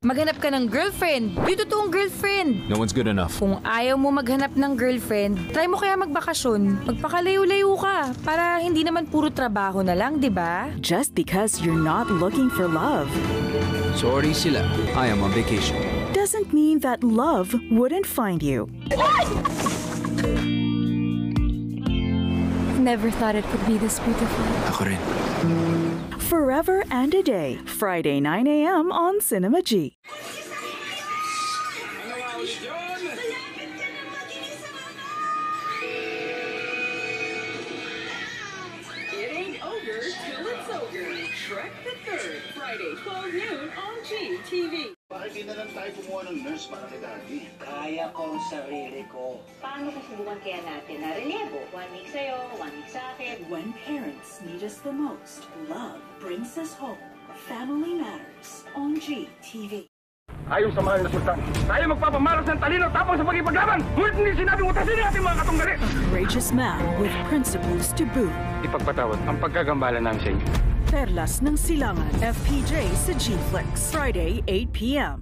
Maghanap ka ng girlfriend. Yung totoong girlfriend. No one's good enough. Kung ayaw mo maghanap ng girlfriend, try mo kaya magbakasyon. Magpakalayo-layo ka. Para hindi naman puro trabaho na lang, di ba? Just because you're not looking for love Sorry sila. I am on vacation. doesn't mean that love wouldn't find you. Never thought it could be this beautiful. Ako rin. Forever and a Day, Friday 9 a.m. on Cinema G. It ain't over till it's over. Shrek the Third, Friday, 12 noon on GTV. Bakit di na lang tayo kumuha ng nurse para kay Daddy? Kaya ko ang sarili ko. Paano susubukan kaya natin na relievo? 1 week sa'yo, 1 week sa akin. When parents need us the most, love brings us home. Family Matters on GTV. Ayon sa mahal na sultan, tayo magpapamalas ng talino tapos sa pagipaglaban. Ngunit hindi sinabing utasin natin mga katunggali. A courageous man with principles to boot. Ipagpatawad ang pagkagambala namin sa inyo. Perlas ng Silangan, FPJ sa G-Flex, Friday 8 p.m.